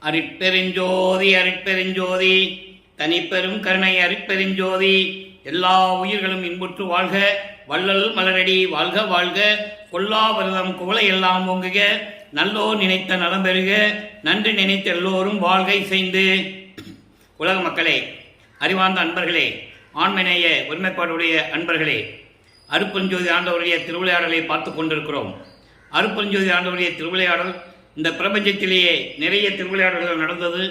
அருட்பெருஞ்சோதி அருட்பெருஞ்சோதி தனிப்பெரும் கருணை அருட்பெருஞ்சோதி. எல்லா உயிர்களும் இன்புற்று வாழ்க, வள்ளல் மலரடி வாழ்க வாழ்க, கொல்லா விரதம் குவளை எல்லாம் ஓங்குக, நல்லோர் நினைத்த நலம் பெறுக, நன்றி நினைத்த எல்லோரும் வாழ்கை செய்து. உலக மக்களே, அறிவார்ந்த அன்பர்களே, ஆண்மநேய ஒருமைப்பாடுடைய அன்பர்களே, அருட்பெருஞ்சோதி ஆண்டவருடைய திருவிளையாடலை பார்த்து கொண்டிருக்கிறோம். அருட்பெருஞ்சோதி ஆண்டவருடைய திருவிளையாடல் இந்த பிரபஞ்சத்திலேயே நிறைய திருவிளையாடல்கள் நடந்தது.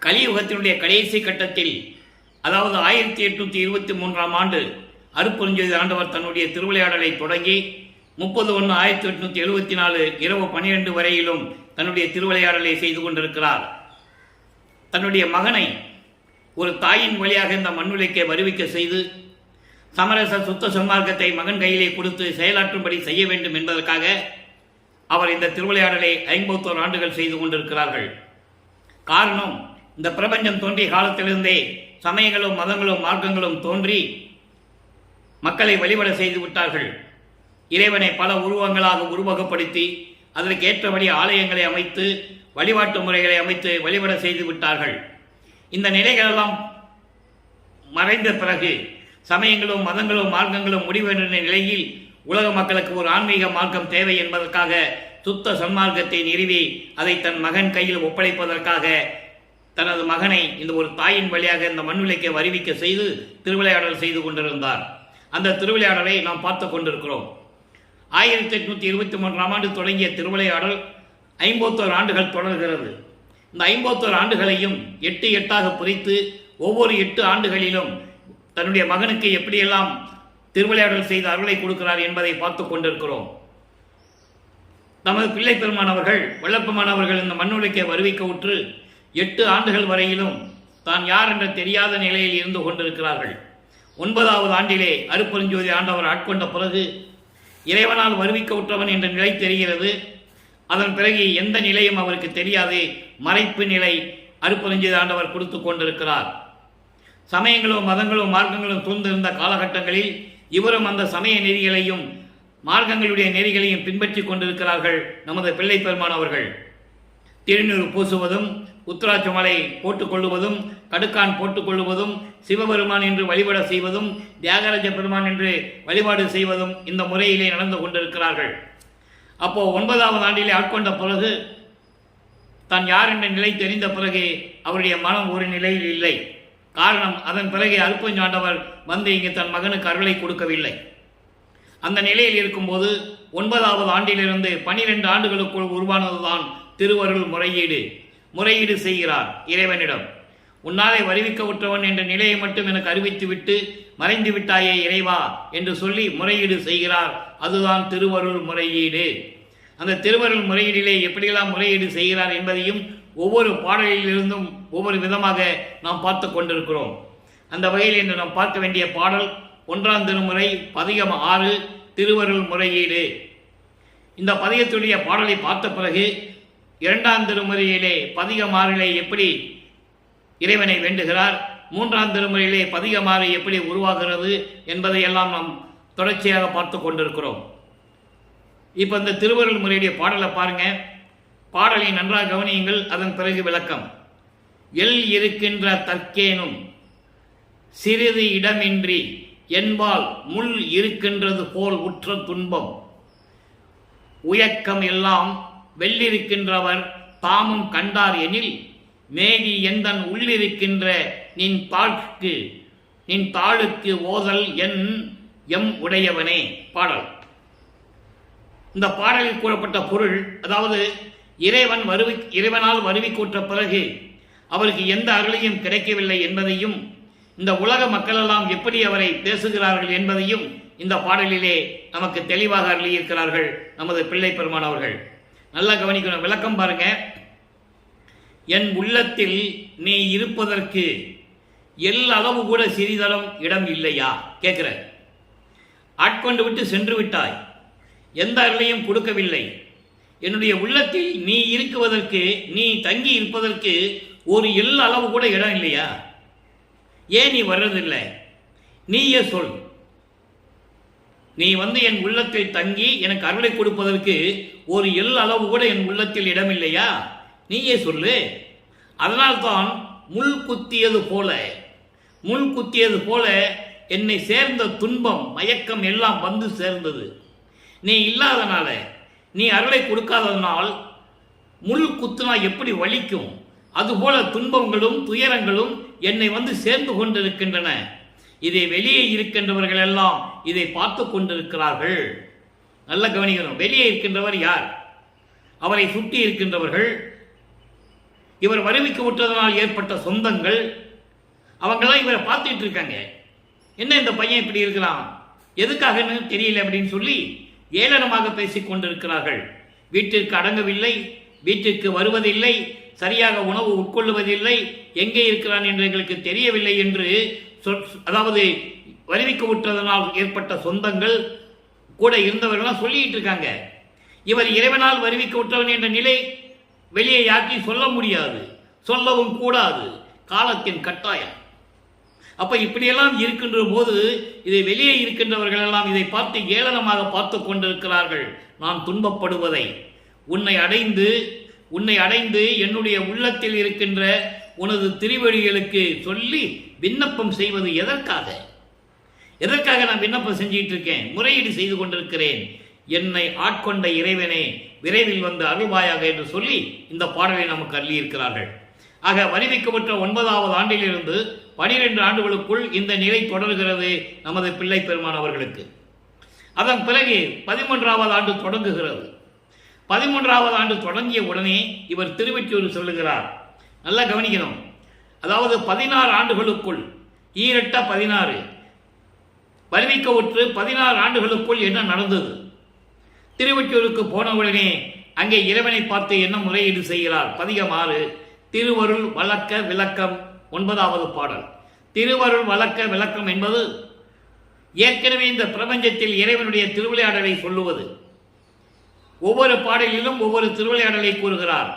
கலியுகத்தினுடைய கடைசி கட்டத்தில், அதாவது 1823ஆம் ஆண்டு அருட்பெருஞ்சோதி ஆண்டவர் தன்னுடைய திருவிளையாடலை தொடங்கி 30/1/1874 இரவு 12 வரையிலும் தன்னுடைய திருவிளையாடலை செய்து கொண்டிருக்கிறார். தன்னுடைய மகனை ஒரு தாயின் வழியாக இந்த மண்ணுலைக்கே வருவிக்க செய்து சமரச சுத்த சன்மார்க்கத்தை மகன் கையிலே கொடுத்து செயலாற்றும்படி செய்ய வேண்டும் என்பதற்காக அவர் இந்த திருவிளையாடலை 51 ஆண்டுகள் செய்து கொண்டிருக்கிறார்கள். காரணம், இந்த பிரபஞ்சம் தோன்றிய காலத்திலிருந்தே சமயங்களும் மதங்களும் மார்க்கங்களும் தோன்றி மக்களை வழிபட செய்து விட்டார்கள். இறைவனை பல உருவங்களாக உருவகப்படுத்தி அதற்கு ஏற்றபடி ஆலயங்களை அமைத்து வழிபாட்டு முறைகளை அமைத்து வழிபட செய்து விட்டார்கள். இந்த நிலைகளெல்லாம் மறைந்த பிறகு சமயங்களும் மதங்களும் மார்க்கங்களும் முடிவென்ற நிலையில் உலக மக்களுக்கு ஒரு ஆன்மீக மார்க்கம் தேவை என்பதற்காக சுத்த சன்மார்க்கத்தை நிறுவி அதை தன் மகன் கையில் ஒப்படைப்பதற்காக தனது மகனை இந்த ஒரு தாயின் வழியாக இந்த மண்ணுலைக்கு வருவிக்க செய்து திருவிளையாடல் செய்து கொண்டிருந்தார். அந்த திருவிளையாடலை நாம் பார்த்து கொண்டிருக்கிறோம். 1823ஆம் ஆண்டு தொடங்கிய திருவிளையாடல் 51 ஆண்டுகள் தொடர்கிறது. இந்த 51 ஆண்டுகளையும் 8 8ஆக பிரித்து ஒவ்வொரு 8 ஆண்டுகளிலும் தன்னுடைய மகனுக்கு எப்படியெல்லாம் திருவிளையாடல் செய்து அருளை கொடுக்கிறார் என்பதை பார்த்து கொண்டிருக்கிறோம். நமது பிள்ளை பெருமானவர்கள் வல்லப்பமானவர்கள் இந்த மண்ணுலைக்கே வருவிக்க உற்று 8 ஆண்டுகள் வரையிலும் தான் யார் என்ற தெரியாத நிலையில் இருந்து கொண்டிருக்கிறார்கள். 9வது ஆண்டிலே அருட்பெருஞ்சோதி ஆண்டவர் ஆட்கொண்ட பிறகு இறைவனால் வருவிக்க உற்றவன் என்ற நிலை தெரிகிறது. அதன் பிறகு எந்த நிலையும் அவருக்கு தெரியாது, மறைப்பு நிலை அருட்பெருஞ்சோதி ஆண்டவர் கொடுத்து கொண்டிருக்கிறார். சமயங்களும் மதங்களும் மார்க்கங்களும் சூழ்ந்திருந்த காலகட்டங்களில் இவரும் அந்த சமய நெறிகளையும் மார்க்கங்களுடைய நெறிகளையும் பின்பற்றி கொண்டிருக்கிறார்கள். நமது பிள்ளை பெருமானவர்கள் திருநீறு பூசுவதும் உத்திராட்ச மலை போட்டுக்கொள்ளுவதும் கடுக்கான் போட்டுக்கொள்ளுவதும் சிவபெருமான் என்று வழிபாடு செய்வதும் தியாகராஜ பெருமான் என்று வழிபாடு செய்வதும் இந்த முறையிலே நடந்து கொண்டிருக்கிறார்கள். அப்போ 9வது ஆண்டிலே ஆட்கொண்ட பிறகு தான் யார் என்ற நிலை தெரிந்த பிறகு அவருடைய மனம் ஒரு நிலையில் இல்லை. காரணம், அதன் பிறகு அருட்பெருஞ்சாண்டவர் வந்து இங்கு தன் மகனுக்கு அருளை கொடுக்கவில்லை. அந்த நிலையில் இருக்கும்போது 9வது ஆண்டிலிருந்து 12 ஆண்டுகளுக்குள் உருவானதுதான் திருவருள் முறையீடு செய்கிறார் இறைவனிடம். உன்னாலே வருவிக்க உற்றவன் என்ற நிலையை மட்டும் எனக்கு அறிவித்து விட்டு மறைந்து விட்டாயே இறைவா என்று சொல்லி முறையீடு செய்கிறார். அதுதான் திருவருள் முறையீடு. அந்த திருவருள் முறையீடிலே எப்படியெல்லாம் முறையீடு செய்கிறார் என்பதையும் ஒவ்வொரு பாடலிலிருந்தும் ஒவ்வொரு விதமாக நாம் பார்த்து கொண்டிருக்கிறோம். அந்த வகையில் இன்று நாம் பார்க்க வேண்டிய பாடல் 1ஆம் திருமுறை பதிகம் 6 திருவருள் முறையீடு. இந்த பதிகத்துடைய பாடலை பார்த்த பிறகு 2ஆம் திருமுறையிலே பதிகம் 6 எப்படி இறைவனை வேண்டுகிறார், 3ஆம் திருமுறையிலே பதிகம் 6 எப்படி உருவாகிறது என்பதையெல்லாம் நாம் தொடர்ச்சியாக பார்த்து கொண்டிருக்கிறோம். இப்போ இந்த திருவருள் முறையுடைய பாடலை பாருங்க. பாடலை நன்றாக கவனியுங்கள். அதன் பிறகு விளக்கம். எல் இருக்கின்ற தற்கேனும் சிறிது இடமின்றி என்பால் முள் இருக்கின்றது போல் உற்ற துன்பம் உயக்கம் எல்லாம் வெள்ளிருக்கின்றவர் தாமும் கண்டார் எனில் மேகி எந்தன் உள்ளிருக்கின்ற நின் தாளுக்கு ஓதல் எம் உடையவனே. பாடல். இந்த பாடலில் கூறப்பட்ட பொருள், அதாவது இறைவனால் வருவிக்கூற்ற பிறகு அவருக்கு எந்த அருளையும் கிடைக்கவில்லை என்பதையும் இந்த உலக மக்களெல்லாம் எப்படி அவரை பேசுகிறார்கள் என்பதையும் இந்த பாடலிலே நமக்கு தெளிவாக அருளியிருக்கிறார்கள் நமது பிள்ளை பெருமானவர்கள். நல்லா கவனிக்கணும். விளக்கம் பாருங்க. என் உள்ளத்தில் நீ இருப்பதற்கு அளவு கூட சிறிதளம் இடம் இல்லையா கேட்கிற. ஆட்கொண்டு விட்டு சென்று விட்டாய், எந்த அருளையும் கொடுக்கவில்லை. என்னுடைய உள்ளத்தில் நீ இருக்குவதற்கு, நீ தங்கி இருப்பதற்கு ஒரு அளவு கூட இடம் இல்லையா? ஏன் நீ வர்றதில்லை? நீயே சொல். நீ வந்து என் உள்ளத்தில் தங்கி எனக்கு அருளை கொடுப்பதற்கு ஒரு அளவு கூட என் உள்ளத்தில் இடமில்லையா? நீயே சொல்லு. அதனால்தான் முள் குத்தியது போல என்னை சேர்ந்த துன்பம் மயக்கம் எல்லாம் வந்து சேர்ந்தது. நீ இல்லாதனால, நீ அருளை கொடுக்காததனால் முள் குத்துனா எப்படி வலிக்கும், அதுபோல துன்பங்களும் துயரங்களும் என்னை வந்து சேர்ந்து கொண்டிருக்கின்றன. இதை வெளியே இருக்கின்றவர்கள் எல்லாம் இதை பார்த்து கொண்டிருக்கிறார்கள். நல்ல கவனிக்கணும். வெளியே இருக்கின்றவர் யார்? அவரை சுற்றி இருக்கின்றவர்கள், இவர் வருவிக்க விட்டதனால் ஏற்பட்ட சொந்தங்கள், அவங்கெல்லாம் இவரை பார்த்துட்டு இருக்காங்க. என்ன இந்த பையன் இப்படி இருக்கிறான், எதுக்காகன்னு தெரியல அப்படின்னு சொல்லி ஏளனமாக பேசிக் கொண்டிருக்கிறார்கள். வீட்டிற்கு அடங்கவில்லை, வீட்டிற்கு வருவதில்லை, சரியாக உணவு உட்கொள்ளுவதில்லை, எங்கே இருக்கிறான் என்று எங்களுக்கு தெரியவில்லை என்று அதாவது வருவிக்க விட்டதனால் ஏற்பட்ட சொந்தங்கள் கூட இருந்தவர்கள்லாம் சொல்லிட்டு இருக்காங்க. இவர் இறைவனால் வருவிக்க விட்டவன் என்ற நிலை வெளியே யாருக்கும் சொல்ல முடியாது, சொல்லவும் கூடாது, காலத்தின் கட்டாயம். அப்ப இப்படியெல்லாம் இருக்கின்ற போது இதை வெளியே இருக்கின்றவர்கள் எல்லாம் இதை பார்த்து ஏளனமாக பார்த்து கொண்டிருக்கிறார்கள். நான் துன்பப்படுவதை உன்னை அடைந்து என்னுடைய உள்ளத்தில் இருக்கின்ற உனது திருவடிகளுக்கு சொல்லி விண்ணப்பம் செய்வது எதற்காக நான் விண்ணப்பம் செஞ்சிட்டு இருக்கேன், முறையீடு செய்து கொண்டிருக்கிறேன். என்னை ஆட்கொண்ட இறைவனே விரைவில் வந்து அருள்வாயாக என்று சொல்லி இந்த பாடலை நமக்கு அள்ளியிருக்கிறார்கள். ஆக வருவிக்கப்பட்ட 9வது ஆண்டிலிருந்து 12 ஆண்டுகளுக்குள் இந்த நிலை தொடர்கிறது நமது பிள்ளை பெருமான் அவர்களுக்கு. அதன் பிறகு 13வது ஆண்டு தொடங்குகிறது. 13வது ஆண்டு தொடங்கிய உடனே இவர் திருவெற்றியூர் சொல்லுகிறார். நல்லா கவனிக்கணும். அதாவது 16 ஆண்டுகளுக்குள், ஈரட்ட 16 வருவிக்கவுற்று 16 ஆண்டுகளுக்குள் என்ன நடந்தது? திருவெற்றியூருக்கு போன உடனே அங்கே இறைவனை பார்த்து என்ன முறையீடு செய்கிறார்? பதிகம் 6 திருவருள் வழக்க விளக்கம் 9வது பாடல். திருவருள் வழக்க விளக்கம் என்பது ஏற்கனவே இந்த பிரபஞ்சத்தில் இறைவனுடைய திருவிளையாடலை சொல்லுவது. ஒவ்வொரு பாடலிலும் ஒவ்வொரு திருவிளையாடலை கூறுகிறார்.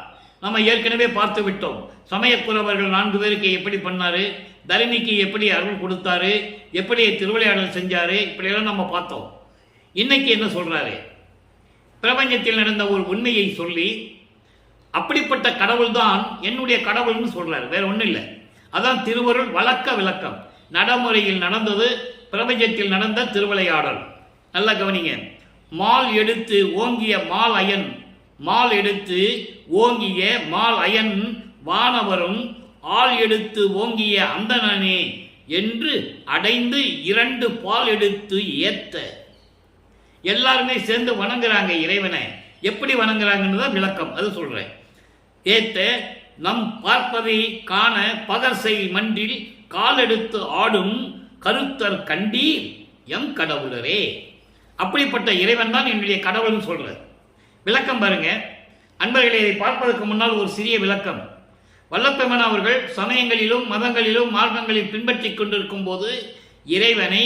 நம்ம ஏற்கனவே பார்த்து விட்டோம். சமயக்குறவர்கள் 4 பேருக்கு எப்படி பண்ணாரு, தரணிக்கு எப்படி அருள் கொடுத்தாரு, எப்படி திருவிளையாடல் செஞ்சாரு, இப்படியெல்லாம் நம்ம பார்த்தோம். இன்னைக்கு என்ன சொல்றாரு? பிரபஞ்சத்தில் நடந்த ஒரு உண்மையை சொல்லி அப்படிப்பட்ட கடவுள் தான் என்னுடைய கடவுள்னு சொல்றாரு. வேற ஒன்றும் இல்லை. அதான் திருவருள் வழக்க விளக்கம். நடைமுறையில் நடந்தது, பிரபஞ்சத்தில் நடந்த திருவிளையாடல். நல்லா கவனிங்க. மால் எடுத்து ஓங்கிய மால் அயன், மால் எடுத்து ஓங்கிய மால் அயன் வானவரும் ஆள் எடுத்து ஓங்கிய அந்தனனே என்று அடைந்து 2 பால் எடுத்து ஏத்த. எல்லாருமே சேர்ந்து வணங்குறாங்க இறைவனை. எப்படி வணங்குறாங்கன்னு தான் விளக்கம், அது சொல்றேன். ஏத்த நம் பார்ப்பதை காண பகர்சை மன்றில் காலெடுத்து ஆடும் கருத்தர் கண்டீர் எம் கடவுளரே. அப்படிப்பட்ட இறைவன் தான் என்னுடைய கடவுள்னு சொல்றார். விளக்கம் பாருங்க அன்பர்களை. இதை பார்ப்பதற்கு முன்னால் ஒரு சிறிய விளக்கம். வல்லப்பெருமான் அவர்கள் சமயங்களிலும் மதங்களிலும் மார்க்கங்களில் பின்பற்றி கொண்டிருக்கும் போது இறைவனை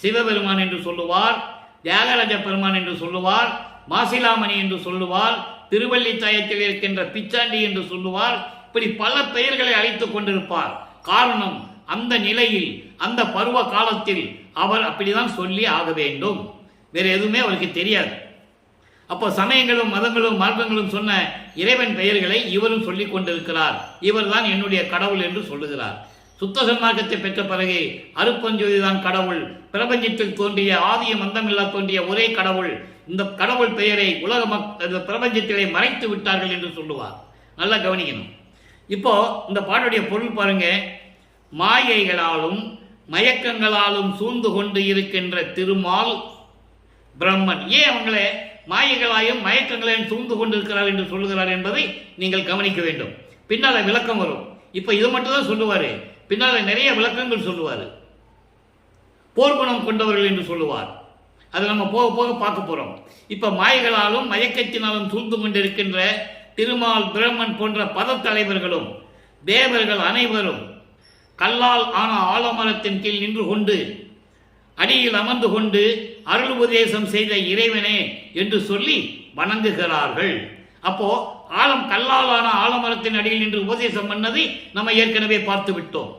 சிவபெருமான் என்று சொல்லுவார், தியாகராஜ பெருமான் என்று சொல்லுவார், மாசிலாமணி என்று சொல்லுவார், திருவள்ளித்தாயத்தில் இருக்கின்ற பிச்சாண்டி என்று சொல்லுவார். இப்படி பல பெயர்களை அழைத்துக் கொண்டிருப்பார். காரணம், அந்த நிலையில் அந்த பருவ காலத்தில் அவர் அப்படிதான் சொல்லி ஆக வேண்டும். வேற எதுவுமே அவருக்கு தெரியாது. அப்போ சமயங்களும் மதங்களும் மார்க்கங்களும் சொன்ன இறைவன் பெயர்களை இவரும் சொல்லிக் கொண்டிருக்கிறார். இவர் தான் என்னுடைய கடவுள் என்று சொல்லுகிறார். சுத்த சன்மார்க்கத்தை பெற்ற பிறகு அருப்பஞ்சோதி தான் கடவுள், பிரபஞ்சத்தில் தோன்றிய ஆதிய மந்தமில்லா தோன்றிய ஒரே கடவுள், இந்த கடவுள் பெயரை உலக பிரபஞ்சத்திலே மறைத்து விட்டார்கள் என்று சொல்லுவார். நல்லா கவனிக்கணும். இப்போ இந்த பாட்டுடைய பொருள் பாருங்க. மாயைகளாலும் மயக்கங்களாலும் சூழ்ந்து கொண்டு இருக்கின்ற திருமால் பிரம்மன் ஏன் அவங்களே மாயைகளாயும் மயக்கங்களையும் சூழ்ந்து கொண்டிருக்கிறார் என்று சொல்லுகிறார் என்பதை நீங்கள் கவனிக்க வேண்டும். பின்னால விளக்கம் வரும். இப்ப இது மட்டும் தான் சொல்லுவாரு, பின்னால நிறைய விளக்கங்கள் சொல்லுவாரு. போர்க்குணம் கொண்டவர்கள் என்று சொல்லுவார். அதை நம்ம போக போக பார்க்க போறோம். இப்ப மாயைகளாலும் மயக்கத்தினாலும் சூழ்ந்து கொண்டிருக்கின்ற திருமால் பிரம்மன் போன்ற பதத்தலைவர்களும் தேவர்கள் அனைவரும் கல்லால் ஆன ஆலமரத்தின் கீழ் நின்று கொண்டு அடியில் அமர்ந்து கொண்டு அருள் உபதேசம் செய்த இறைவனே என்று சொல்லி வணங்குகிறார்கள். அப்போ கல்லாலான ஆலமரத்தின் அடியில் நின்று உபதேசம் பண்ணதை நம்ம ஏற்கனவே பார்த்து விட்டோம்.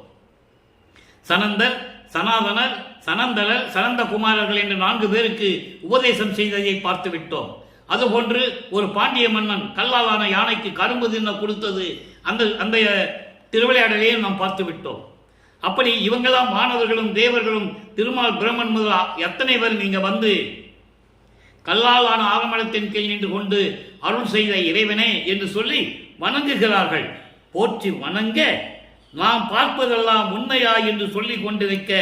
சனந்தர், சனாதனர், சனந்தலர், சனந்த குமாரர்கள் என்று 4 பேருக்கு உபதேசம் செய்ததை பார்த்து விட்டோம். அதுபோன்று ஒரு பாண்டிய மன்னன் கல்லாலான யானைக்கு கரும்பு தின்ன கொடுத்தது அந்த அந்த திருவிளையாடலையும் நாம் பார்த்து விட்டோம். அப்படி இவங்கெல்லாம் மாணவர்களும் தேவர்களும் திருமால் பிரம்மன் முதல் எத்தனை பேர் நீங்க வந்து கல்லாலான ஆலமரத்தின் கீழ் நின்று கொண்டு அருள் செய்த இறைவனே என்று சொல்லி வணங்குகிறார்கள். போற்றி வணங்க நாம் பார்ப்பதெல்லாம் உண்மையா என்று சொல்லிக் கொண்டிருக்க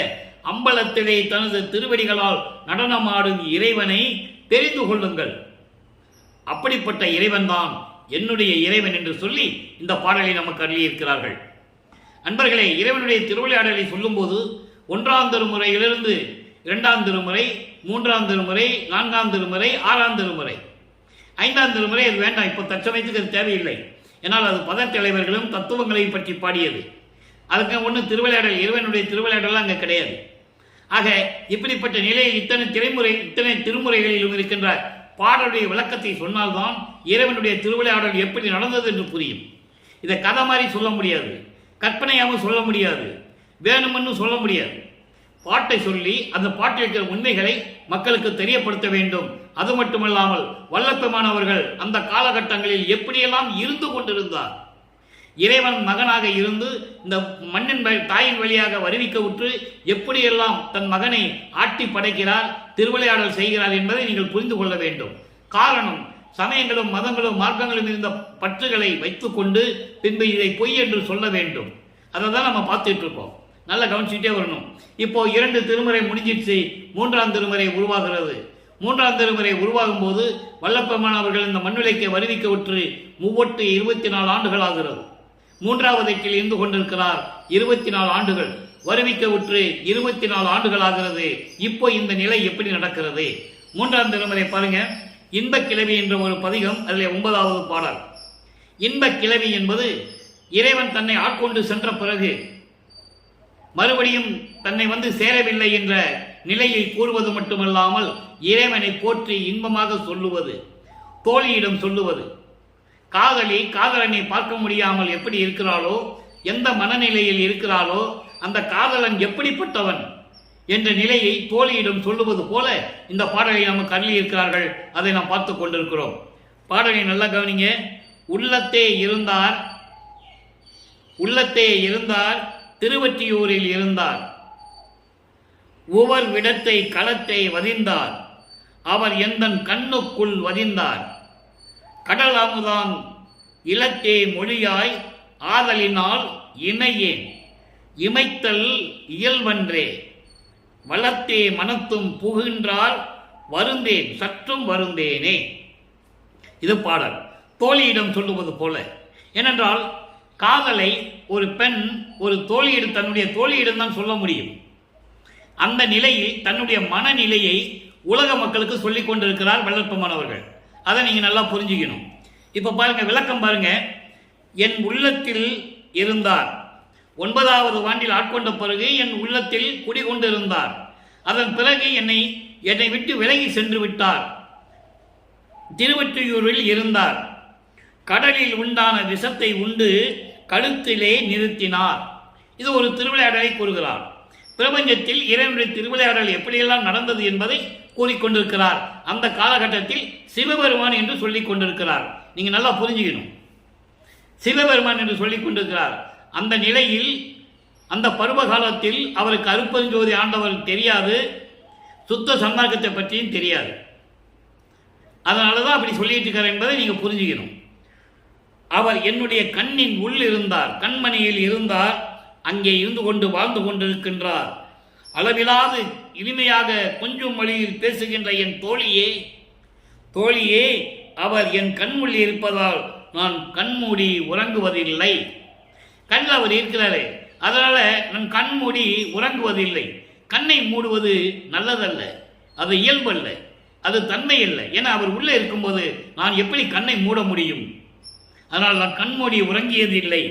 அம்பலத்திலே தனது திருவடிகளால் நடனமாடும் இறைவனை தெரிந்து கொள்ளுங்கள். அப்படிப்பட்ட இறைவன் தான் என்னுடைய இறைவன் என்று சொல்லி இந்த பாடலை நமக்கு அருளியிருக்கிறார்கள். அன்பர்களே, இறைவனுடைய திருவிளையாடலை சொல்லும்போது 1ஆம் திருமுறையிலிருந்து 2ஆம் திருமுறை, 3ஆம் திருமுறை, 4ஆம் திருமுறை, 6ஆம் திருமுறை, 5ஆம் திருமுறை அது வேண்டாம், இப்போ தற்சமயத்துக்கு அது தேவையில்லை. ஏன்னால் அது பதத்தலைவர்களும் தத்துவங்களையும் பற்றி பாடியது. அதுக்கு ஒன்றும் திருவிளையாடல், இறைவனுடைய திருவிளையாடலாம் அங்கே கிடையாது. ஆக இப்படிப்பட்ட நிலையில் இத்தனை திருமுறைகளிலும் இருக்கின்ற பாடலுடைய விளக்கத்தை சொன்னால்தான் இறைவனுடைய திருவிளையாடல் எப்படி நடந்தது என்று புரியும். இதை கதை மாதிரி சொல்ல முடியாது, கற்பனையாகவும் சொல்ல முடியாது, வேணுமென்னு சொல்ல முடியாது. பாட்டை சொல்லி அந்த பாட்டில் இருக்கிற உண்மைகளை மக்களுக்கு தெரியப்படுத்த வேண்டும். அது மட்டுமல்லாமல் வல்லப்பெருமானவர்கள் அந்த காலகட்டங்களில் எப்படியெல்லாம் இருந்து கொண்டிருந்தார், இறைவன் மகனாக இருந்து இந்த மண்ணின் தாயின் வழியாக வருவிக்க உற்று எப்படியெல்லாம் தன் மகனை ஆட்டி படைக்கிறார், திருவிளையாடல் செய்கிறார் என்பதை நீங்கள் புரிந்து கொள்ள வேண்டும். காரணம், சமயங்களும் மதங்களும் மார்க்கங்களும் இருந்த பற்றுகளை வைத்துக்கொண்டு பின்பு இதை பொய் என்று சொல்ல வேண்டும். அதை தான் நம்ம பார்த்துட்டு இருக்கோம். நல்லா கவனிச்சுட்டே வரணும். இப்போ 2 திருமுறை முடிஞ்சிடுச்சு, 3ஆம் திருமுறை உருவாகிறது. 3ஆம் திருமுறை உருவாகும் போது வல்லப்பெருமான் அவர்கள் இந்த மண்ணுலைக்கு வருவிக்க உற்று 24 ஆண்டுகள் ஆகிறது. 3வது எட்டில் இருந்து கொண்டிருக்கிறார். 24 ஆண்டுகள் வருவிக்க உற்று 24 ஆண்டுகள் ஆகிறது. இப்போ இந்த நிலை எப்படி நடக்கிறது? 3ஆம் திருமுறை பாருங்க, இன்பக் கிளவி என்ற ஒரு பதிகம், அதில் 9வது பாடல். இன்பக் கிளவி என்பது இறைவன் தன்னை ஆட்கொண்டு சென்ற பிறகு மறுபடியும் தன்னை வந்து சேரவில்லை என்ற நிலையை கூறுவது மட்டுமல்லாமல் இறைவனை போற்றி இன்பமாக சொல்லுவது, தோழியிடம் சொல்லுவது. காதலி காதலனை பார்க்க முடியாமல் எப்படி இருக்கிறாளோ, எந்த மனநிலையில் இருக்கிறாளோ, அந்த காதலன் எப்படிப்பட்டவன் என்ற நிலையை தோழியிடம் சொல்லுவது போல இந்த பாடலை நமக்கு அருளி இருக்கிறார்கள். அதை நாம் பார்த்து கொண்டிருக்கிறோம். பாடலை நல்லா கவனிங்க. உள்ளத்தே இருந்தார் திருவற்றியூரில் இருந்தார், ஒவ்வொரு விடத்தை களத்தை வதிந்தார், அவர் எந்தன் கண்ணுக்குள் வதிந்தார், கடல் அமுதான் இலத்தே மொழியாய் ஆதலினால் இணையேன், இமைத்தல் இயல்வன்றே, வளத்தே மனத்தும் புகின்றால் வருந்தேன் சற்றும் வருந்தேனே. இது பாடல் தோழியிடம் சொல்லுவது போல. ஏனென்றால் காதலை ஒரு பெண் ஒரு தோழியிடம், தன்னுடைய தோழியிடம் தான் சொல்ல முடியும். அந்த நிலையில் தன்னுடைய மனநிலையை உலக மக்களுக்கு சொல்லிக் கொண்டிருக்கிறார் வல்லப்பெருமான் அவர்கள். அதை நீங்க நல்லா புரிஞ்சுக்கணும். இப்ப பாருங்க, விளக்கம் பாருங்க. என் உள்ளத்தில் இருந்தார், 9வது ஆண்டில் ஆட்கொண்ட பிறகு என் உள்ளத்தில் குடிகொண்டிருந்தார். அதன் பிறகு என்னை விட்டு விலகி சென்று விட்டார். திருவொற்றியூரில் இருந்தார், கடலில் உண்டான விஷத்தை உண்டு கழுத்திலே நிறுத்தினார். இது ஒரு திருவிளையாடலை கூறுகிறார். பிரபஞ்சத்தில் இறைவனுடைய திருவிளையாடல் எப்படியெல்லாம் நடந்தது என்பதை கூறிக்கொண்டிருக்கிறார். அந்த காலகட்டத்தில் சிவபெருமான் என்று சொல்லிக் கொண்டிருக்கிறார். நீங்க நல்லா புரிஞ்சுக்கணும். சிவபெருமான் என்று சொல்லிக் கொண்டிருக்கிறார். அந்த நிலையில் அந்த பருவ காலத்தில் அவருக்கு அருட்பெருஞ்சோதி ஆண்டவர் தெரியாது, சுத்த சன்மார்க்கத்தை பற்றியும் தெரியாது. அதனாலதான் அப்படி சொல்லிட்டு இருக்கார் என்பதை நீங்க புரிஞ்சுக்கணும். அவர் என்னுடைய கண்ணின் உள் இருந்தார், கண்மணியில் இருந்தார், அங்கே இருந்து கொண்டு வாழ்ந்து கொண்டிருக்கின்றார். அளவிலாது இனிமையாக கொஞ்சம் மொழியில் பேசுகின்ற என் தோழியே, அவர் என் கண்மொழி இருப்பதால் நான் கண்மூடி உறங்குவதில்லை. கண்ணில் அவர் இருக்கிறாரே, அதனால நான் கண்மூடி உறங்குவதில்லை. கண்ணை மூடுவது நல்லதல்ல, அது இயல்பல்ல, அது தன்மை இல்லை. ஏன்னா அவர் உள்ளே இருக்கும்போது நான் எப்படி கண்ணை மூட முடியும்? அதனால் நான் கண்மூடி உறங்கியது இல்லை.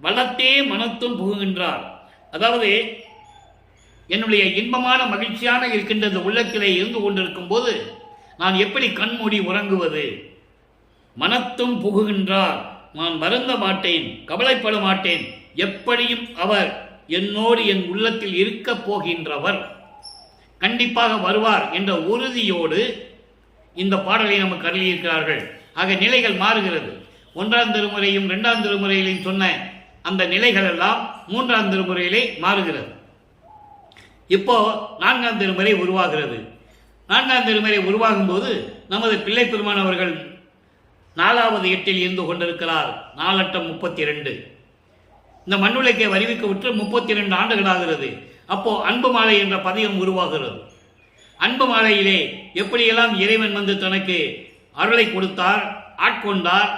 வளத்தே மனத்தும் புகுகின்றார். அதாவது என்னுடைய இன்பமான மகிழ்ச்சியான இருக்கின்றது உள்ளத்திலே இருந்து கொண்டிருக்கும் போது நான் எப்படி கண்மூடி உறங்குவது? மனத்தும் புகுகின்றார், நான் வருந்த மாட்டேன், கவலைப்பட மாட்டேன். எப்படியும் அவர் என்னோடு என் உள்ளத்தில் இருக்கப் போகின்றவர், கண்டிப்பாக வருவார் என்ற உறுதியோடு இந்த பாடலை நமக்கு அருளியிருக்கிறார்கள். ஆக நிலைகள் மாறுகிறது. 1ஆம் திருமுறையும் 2ஆம் திருமுறையிலையும் சொன்ன அந்த நிலைகள் எல்லாம் 3ஆம் திருமுறையிலே மாறுகிறது. இப்போ 4ஆம் திருமுறை உருவாகிறது. 4ஆம் திருமுறை உருவாகும் போது நமது பிள்ளை பெருமான் அவர்கள் 4வது எட்டில் இருந்து கொண்டிருக்கிறார். 4×8 32. இந்த மண்ணுலகை அறிவிக்க விட்டு 32 ஆண்டுகள் ஆகிறது. அப்போ அன்பு மாலை என்ற பதிகம் உருவாகிறது. அன்பு மாலையிலே எப்படியெல்லாம் இறைவன் வந்து தனக்கு அருளை கொடுத்தார், ஆட்கொண்டார்,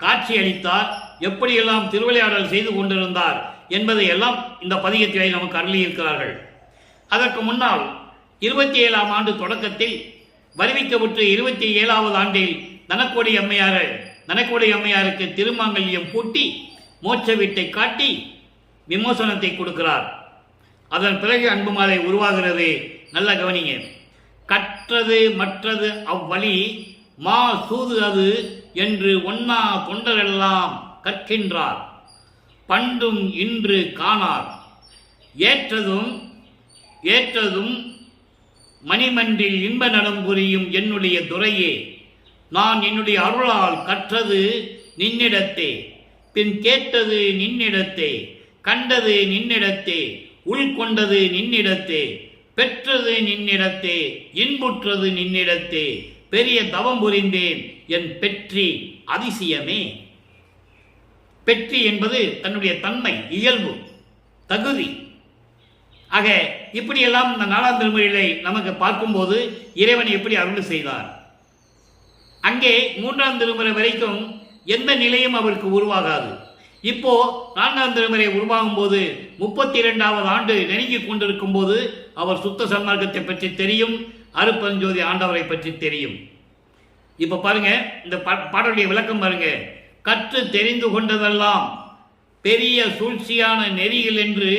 காட்சி அளித்தார், எப்படியெல்லாம் திருவிளையாடல் செய்து கொண்டிருந்தார் என்பதை எல்லாம் இந்த பதிகத்திலே நமக்கு அருளியிருக்கிறார்கள். அதற்கு முன்னால் 27ஆம் ஆண்டு தொடக்கத்தில் வருவிக்கப்பட்டு 27வது ஆண்டில் தனக்கோடி அம்மையாருக்கு திருமாங்கல்யம் பூட்டி மோட்ச வீட்டை காட்டி விமோசனத்தை கொடுக்கிறார். அதன் பிறகு அன்பு மாலை உருவாகிறது. நல்ல கவனிங்க. கற்றது மற்றது அவ்வழி மா சூது அது என்று ஒன்னா தொண்டரெல்லாம் கற்கின்றார், பண்டும் இன்று காணார், ஏற்றதும் மணிமன்றில் இன்ப நடம் புரியும் என்னுடைய துறையே, நான் என்னுடைய அருளால் கற்றது நின்னிடத்தே, பின் கேட்டது நின்னிடத்தே, கண்டது நின்னிடத்தே, உள்கொண்டது நின்னிடத்தே, பெற்றது நின்னிடத்தே, இன்புற்றது நின்னிடத்தே, பெரிய தவம் புரிந்தேன் என் பெற்றி அதிசயமே. பெற்றி என்பது தன்னுடைய தன்மை, இயல்பு, தகுதி. ஆக இப்படியெல்லாம் இந்த 4ஆம் திருமுறையிலே நமக்கு பார்க்கும்போது இறைவன் எப்படி அருள் செய்தார். அங்கே 3ஆம் திருமுறை வரைக்கும் எந்த நிலையும் அவருக்கு உருவாகாது. இப்போ 4ஆம் திருமுறை உருவாகும் போது 32வது ஆண்டு நெருங்கி கொண்டிருக்கும் போது அவர் சுத்த சன்மார்க்கத்தை பற்றி தெரியும், அருட்பெருஞ்சோதி ஆண்டவரை பற்றி தெரியும். இப்ப பாருங்க, இந்த பாடலுடைய விளக்கம் பாருங்க. கற்று தெரிந்து கொண்டதெல்லாம் பெரிய சூழ்ச்சியான நெறிகள் என்று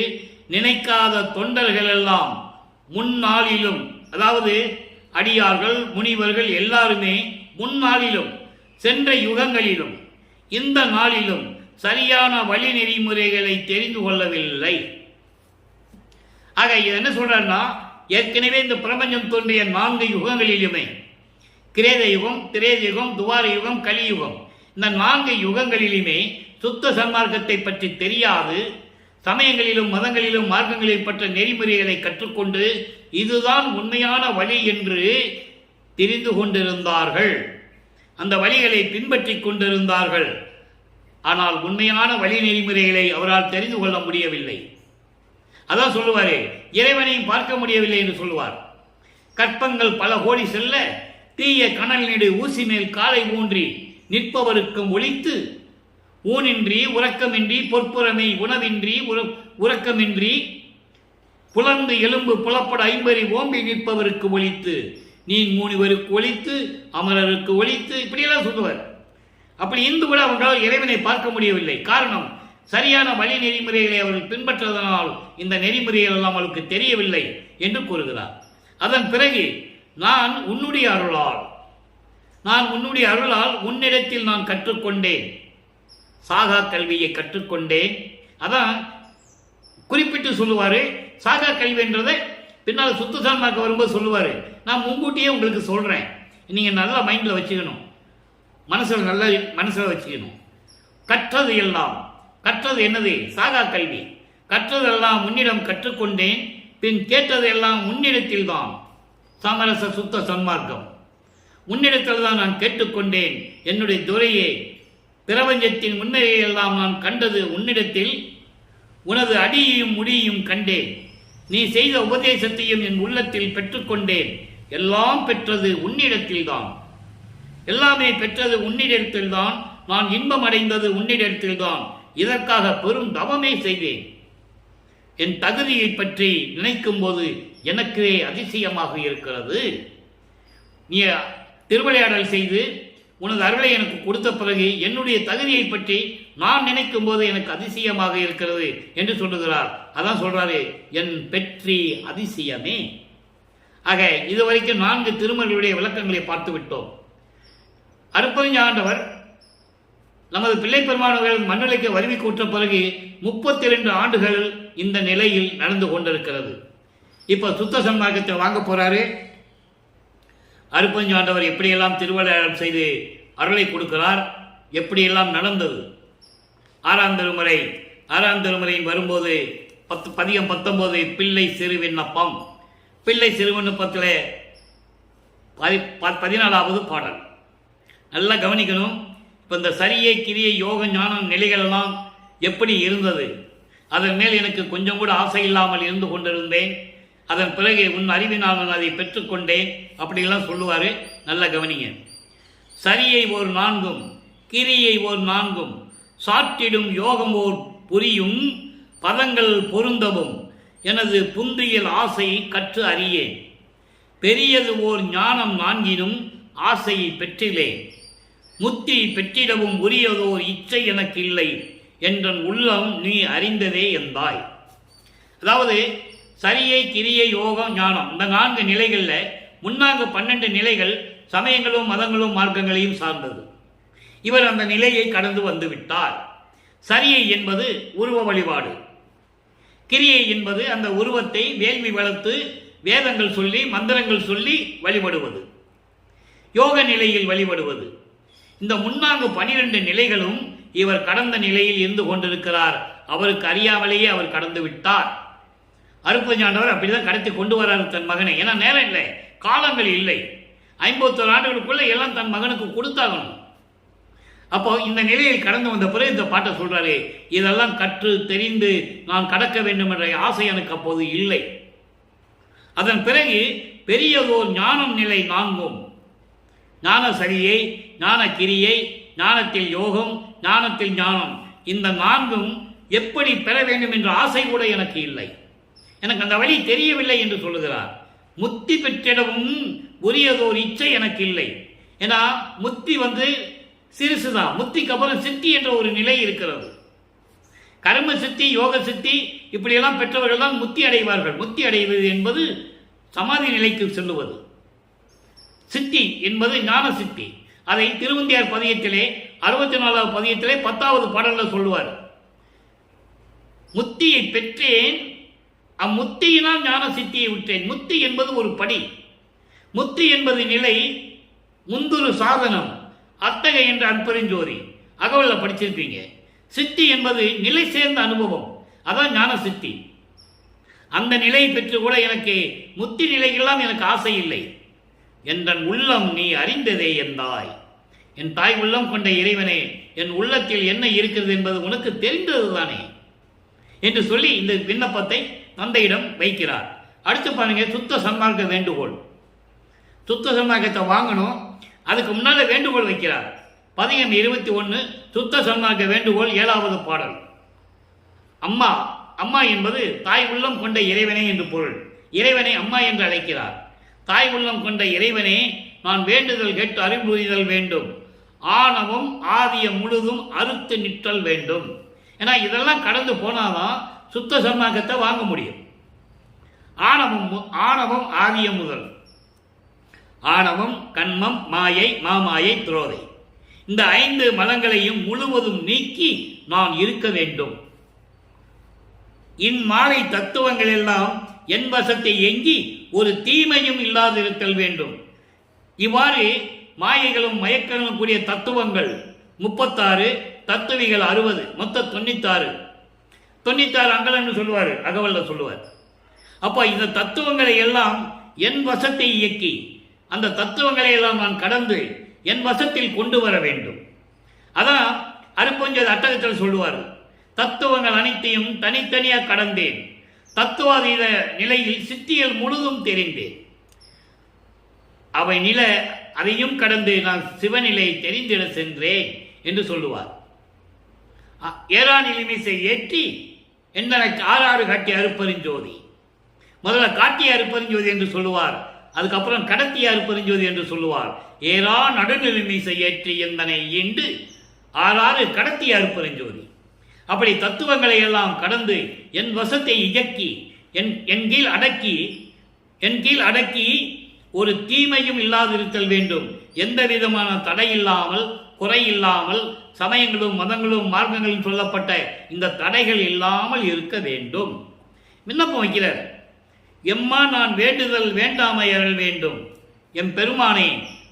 நினைக்காத தொண்டர்கள் எல்லாம் முன்னாளிலும், அதாவது அடியார்கள் முனிவர்கள் எல்லாருமே முன்னாளிலும் சென்ற யுகங்களிலும் இந்த நாளிலும் சரியான வழி நெறிமுறைகளை தெரிந்து கொள்ளவில்லை. ஆக இது என்ன சொல்றாருன்னா, ஏற்கனவே இந்த பிரபஞ்சம் தோன்றிய 4 யுகங்களிலுமே, கிரேத யுகம், திரேத யுகம், துவார யுகம், கலியுகம், இந்த 4 யுகங்களிலுமே சுத்த சன்மார்க்கத்தை பற்றி தெரியாது, சமயங்களிலும் மதங்களிலும் மார்க்கங்களில் பற்ற நெறிமுறைகளை கற்றுக்கொண்டு இதுதான் உண்மையான வழி என்று தெரிந்து கொண்டிருந்தார்கள். அந்த வழிகளை பின்பற்றி கொண்டிருந்தார்கள். ஆனால் உண்மையான வழி நெறிமுறைகளை அவரால் தெரிந்து கொள்ள முடியவில்லை. அதான் சொல்லுவாரே, இறைவனையும் பார்க்க முடியவில்லை என்று சொல்லுவார். கற்பங்கள் பல கோடி செல்ல தீய கனல் நெடு ஊசி மேல் காலை ஊன்றி நிற்பவருக்கும் ஒழித்து, ஊனின்றி உறக்கமின்றி பொற்புறமை உணவின்றி உறக்கமின்றி புலந்து எலும்பு புலப்பட 50 ஓம்பி நிற்பவருக்கு ஒழித்து, நீ முனிவருக்கு ஒழித்து, அமரருக்கு ஒழித்து, இப்படியெல்லாம் சொல்லுவார். அப்படி இந்து கூட அவர்களால் இறைவனை பார்க்க முடியவில்லை. காரணம், சரியான வழி நெறிமுறைகளை அவர்கள் பின்பற்றதனால் இந்த நெறிமுறைகள் எல்லாம் அவளுக்கு தெரியவில்லை என்று கூறுகிறார். அதன் பிறகு நான் உன்னுடைய அருளால் உன்னிடத்தில் நான் கற்றுக்கொண்டேன், சாகா கல்வியை கற்றுக்கொண்டேன். அதான் குறிப்பிட்டு சொல்லுவாரு. சாகா கல்வி என்றதை பின்னால் சுத்த சன்மார்க்கம் வரும்போது சொல்லுவாரு. நான் முன்கூட்டியே உங்களுக்கு சொல்றேன், நீங்க நல்லா மைண்ட்ல வச்சுக்கணும், மனசுல வச்சுக்கணும். கற்றது என்னது? சாகா கல்வி. கற்றதெல்லாம் உன்னிடம் கற்றுக்கொண்டேன், பின் கேட்டது எல்லாம் உன்னிடத்தில் தான். சமரச சுத்த சன்மார்க்கம் உன்னிடத்தில் தான் நான் கேட்டுக்கொண்டேன் என்னுடைய துறையே. பிரபஞ்சத்தின் உண்மையை எல்லாம் நான் கண்டது உன்னிடத்தில், உனது அடியையும் முடியையும் கண்டேன், நீ செய்த உபதேசத்தையும் என் உள்ளத்தில் பெற்றுக்கொண்டேன். எல்லாம் பெற்றது உன்னிடத்தில்தான், எல்லாமே பெற்றது உன்னிடத்தில்தான், நான் இன்பம் அடைந்தது உன்னிடத்தில்தான். இதற்காக பெரும் தவமே செய்தேன். என் தகுதியை பற்றி நினைக்கும் போது எனக்கே அதிசயமாக இருக்கிறது. நீ திருவிளையாடல் செய்து உனது அருளை எனக்கு கொடுத்த பிறகு என்னுடைய தகுதியை பற்றி நான் நினைக்கும் போது எனக்கு அதிசயமாக இருக்கிறது என்று சொல்லுகிறார். அதான் சொல்றாரு, என் பெற்றி அதிசயமே. ஆக இதுவரைக்கும் 4 திருமறையுடைய விளக்கங்களை பார்த்து விட்டோம். அருட்பெருஞ்சோதி ஆண்டவர் நமது பிள்ளை பெருமானவர்கள் மண்ணுலகை வருவி கூற்ற பிறகு 32 ஆண்டுகள் இந்த நிலையில் நடந்து கொண்டிருக்கிறது. இப்ப சுத்த சன்மார்க்கத்தை வாங்க போறாரு. அருப்பஞ்சாண்டவர் எப்படியெல்லாம் திருவிளையாடல் செய்து அருளை கொடுக்கிறார், எப்படியெல்லாம் நடந்தது. ஆறாம் திருமுறையின் வரும்போது பதிகம் 19 பிள்ளை சிறு விண்ணப்பம். பிள்ளை சிறு விண்ணப்பத்தில் 14வது பாடல். நல்லா கவனிக்கணும். இப்போ இந்த சரியை கிரியை யோக ஞானம் நிலைகளெல்லாம் எப்படி இருந்தது, அதன் மேல் எனக்கு கொஞ்சம் கூட ஆசை இல்லாமல் இருந்து கொண்டிருந்தேன். அதன் பிறகு உன் அறிவினால் நான் அதை பெற்றுக்கொண்டேன் அப்படிலாம் சொல்லுவார். நல்லா கவனிங்க. சரியை ஓர் 4 கிரியை ஓர் 4 சாற்றிடும் யோகம் ஓர் புரியும் பதங்கள் பொருந்தவும் எனது புந்தியல் ஆசையை கற்று அறியேன். பெரியது ஓர் ஞானம் 4 ஆசையை பெற்றிலேன். முத்தி பெற்றிடவும் உரியதோர் இச்சை எனக்கு இல்லை என்றன் உள்ளம் நீ அறிந்ததே என்பாய். அதாவது சரியை கிரியை யோகம் ஞானம் இந்த 4 நிலைகளில் முன்னாங்க 12 நிலைகள் சமயங்களும் மதங்களும் மார்க்கங்களையும் சார்ந்தது. இவர் அந்த நிலையை கடந்து வந்து விட்டார். சரியை என்பது உருவ வழிபாடு, கிரியை என்பது அந்த உருவத்தை வேள்வி வளர்த்து வேதங்கள் சொல்லி மந்திரங்கள் சொல்லி வழிபடுவது, யோக நிலையில் வழிபடுவது. இந்த முன்னாங்கு 12 நிலைகளும் இவர் கடந்த நிலையில் இருந்து கொண்டிருக்கிறார். அவருக்கு அறியாமலேயே அவர் கடந்து விட்டார். அருப்பஞ்சாண்டவர் அப்படிதான் கடத்தி கொண்டு வராரு தன் மகனை. ஏன்னா நேரம் இல்லை, காலங்கள் இல்லை. 51 ஆண்டுகளுக்குள்ள எல்லாம் தன் மகனுக்கு கொடுத்தாகணும். அப்போ இந்த நிலையில் கடந்து வந்த பிறகு இந்த பாட்டை சொல்றாரு, இதெல்லாம் கற்று தெரிந்து நான் கடக்க வேண்டும் என்ற ஆசை எனக்கு அப்போது இல்லை. அதன் பிறகு பெரியதோர் ஞானம் நிலை 4 ஞான சரியை, ஞான கிரியை, ஞானத்தில் யோகம், ஞானத்தில் ஞானம் இந்த 4 எப்படி பெற வேண்டும் என்ற ஆசை கூட எனக்கு இல்லை. எனக்கு அந்த வழி தெரியவில்லை என்று சொல்லுகிறார். முத்தி பெற்றிடவும் உரியதோர் இச்சை எனக்கு இல்லை. ஏன்னா முத்தி சிறுசுதான். முத்திக்கு அப்புறம் சித்தி என்ற ஒரு நிலை இருக்கிறது. கர்ம சித்தி, யோக சித்தி இப்படியெல்லாம் பெற்றவர்கள் தான் முத்தி அடைவார்கள். முத்தி அடைவது என்பது சமாதி நிலைக்கு செல்லுவது. சித்தி என்பது ஞான சித்தி. அதை திருவந்தியார் பதியத்திலே 64வது பதியத்திலே 10வது பாடலில் சொல்லுவார். முத்தியை பெற்றேன், அம்முத்தியினால் ஞான சித்தியை விட்டேன். முத்தி என்பது ஒரு படி. முத்தி என்பது நிலை, முந்துரு சாதனம், அத்தகை என்ற அன்பெருஞ்சோதி அகவல்ல படிச்சிருப்பீங்க. சித்தி என்பது நிலை சேர்ந்த அனுபவம், அதான் ஞான சித்தி. அந்த நிலையை பெற்று கூட எனக்கு முத்தி நிலையெல்லாம் எனக்கு ஆசை இல்லை. என்றன் உள்ளம் நீ அறிந்ததே என்றாய். என் தாய் உள்ளம் கொண்ட இறைவனே, என் உள்ளத்தில் என்ன இருக்கிறது என்பது உனக்கு தெரிந்ததுதானே என்று சொல்லி இந்த விண்ணப்பத்தை தந்தையிடம் வைக்கிறார். அடுத்து பாருங்க, சுத்த சன்மார்க்க வேண்டுகோள். சுத்த சன்மார்க்கத்தை வாங்கணும், அதுக்கு முன்னால வேண்டுகோள் வைக்கிறார். பதிகம் 21 சுத்த சன்மார்க்க வேண்டுகோள் 7வது பாடல். அம்மா, அம்மா என்பது தாய் உள்ளம் கொண்ட இறைவனே என்று பொருள். இறைவனை அம்மா என்று அழைக்கிறார். தாய் உள்ளம் கொண்ட இறைவனே, நான் வேண்டுதல் கேட்டு அறிவுறுதல் வேண்டும். ஆணவம் ஆதிய முழுதும் அறுத்து நிற்றல் வேண்டும். ஏன்னா இதெல்லாம் கடந்து போனாதான் சுத்த சன்மார்க்கத்தை வாங்க முடியும். ஆணவம் ஆதிய முதல். ஆணவம், கண்மம், மாயை, மாமாயை, துரோதை இந்த 5 மலங்களையும் முழுவதும் நீக்கி நான் இருக்க வேண்டும். இம்மாலை தத்துவங்கள் எல்லாம் என் வசத்தை எங்கி ஒரு தீமையும் இல்லாதிருத்தல் வேண்டும். இவ்வாறு மாயைகளும் மயக்கங்களும் கூடிய தத்துவங்கள் 36, தத்துவிகள் 60, மொத்தம் 96 அங்கலன்னு சொல்லுவார், அகவல்ல சொல்லுவார். அப்போ இந்த தத்துவங்களை எல்லாம் என் வசத்தை இயக்கி அந்த தத்துவங்களை எல்லாம் நான் கடந்து என் வசத்தில் கொண்டு வர வேண்டும். அதான் அருப்பஞ்சது அட்டகத்தில் சொல்லுவார், தத்துவங்கள் அனைத்தையும் தனித்தனியாக கடந்தேன், தத்துவாதீத நிலையில் சித்தியல் முழுதும் தெரிந்தேன், அவை அதையும் கடந்து நான் சிவநிலை தெரிந்திட சென்றேன் என்று சொல்லுவார். ஏறாநிலைமிசை ஏற்றி என்னை 6 காட்டிய அருப்பெருஞ்சோதி. முதல்ல காட்டிய அருப்பெருஞ்சோதி என்று சொல்லுவார், அதுக்கப்புறம் கடத்திய அருப்பெருஞ்சோதி என்று சொல்லுவார். ஏறா நடுநிலைமிசை ஏற்றி எந்தனை ஈண்டு 6 கடத்திய அருப்பெருஞ்சோதி. அப்படி தத்துவங்களை எல்லாம் கடந்து என் வசத்தை இயக்கி என் கீழ் அடக்கி ஒரு தீமையும் இல்லாதிருத்தல் வேண்டும். எந்த விதமான தடை இல்லாமல், குறை இல்லாமல், சமயங்களும் மதங்களும் மார்க்கங்களும் சொல்லப்பட்ட இந்த தடைகள் இல்லாமல் இருக்க வேண்டும். விண்ணப்பம் வைக்கிறார். எம்மா நான் வேண்டுதல் வேண்டாமையறல் வேண்டும். எம் பெருமானே,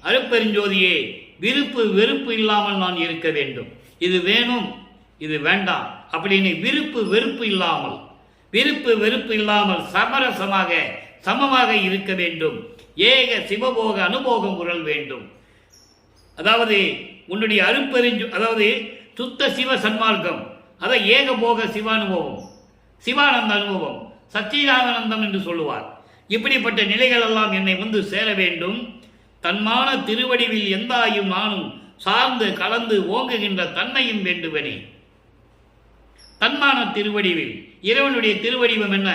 அருட்பெருஞ்சோதியே, விருப்பு வெறுப்பு இல்லாமல் நான் இருக்க வேண்டும். இது வேணும், இது வேண்டாம் அப்படின்னு விருப்பு வெறுப்பு இல்லாமல் சமரசமாக சமமாக இருக்க வேண்டும். ஏக சிவபோக அனுபோகம் உரல் வேண்டும். அதாவது உன்னுடைய அதாவது சுத்த சிவ சன்மார்க்கம், அதை ஏகபோக சிவானுபவம், சிவானந்த அனுபவம், சச்சிதானந்தம் என்று சொல்லுவார். இப்படிப்பட்ட நிலைகள் எல்லாம் என்னை வந்து சேர வேண்டும். தன்மான திருவடிவில் எந்தாயும் நானும் சார்ந்து கலந்து ஓங்குகின்ற தன்மையும் வேண்டுவனே. தன்மான திருவடிவில், இறைவனுடைய திருவடிவம் என்ன?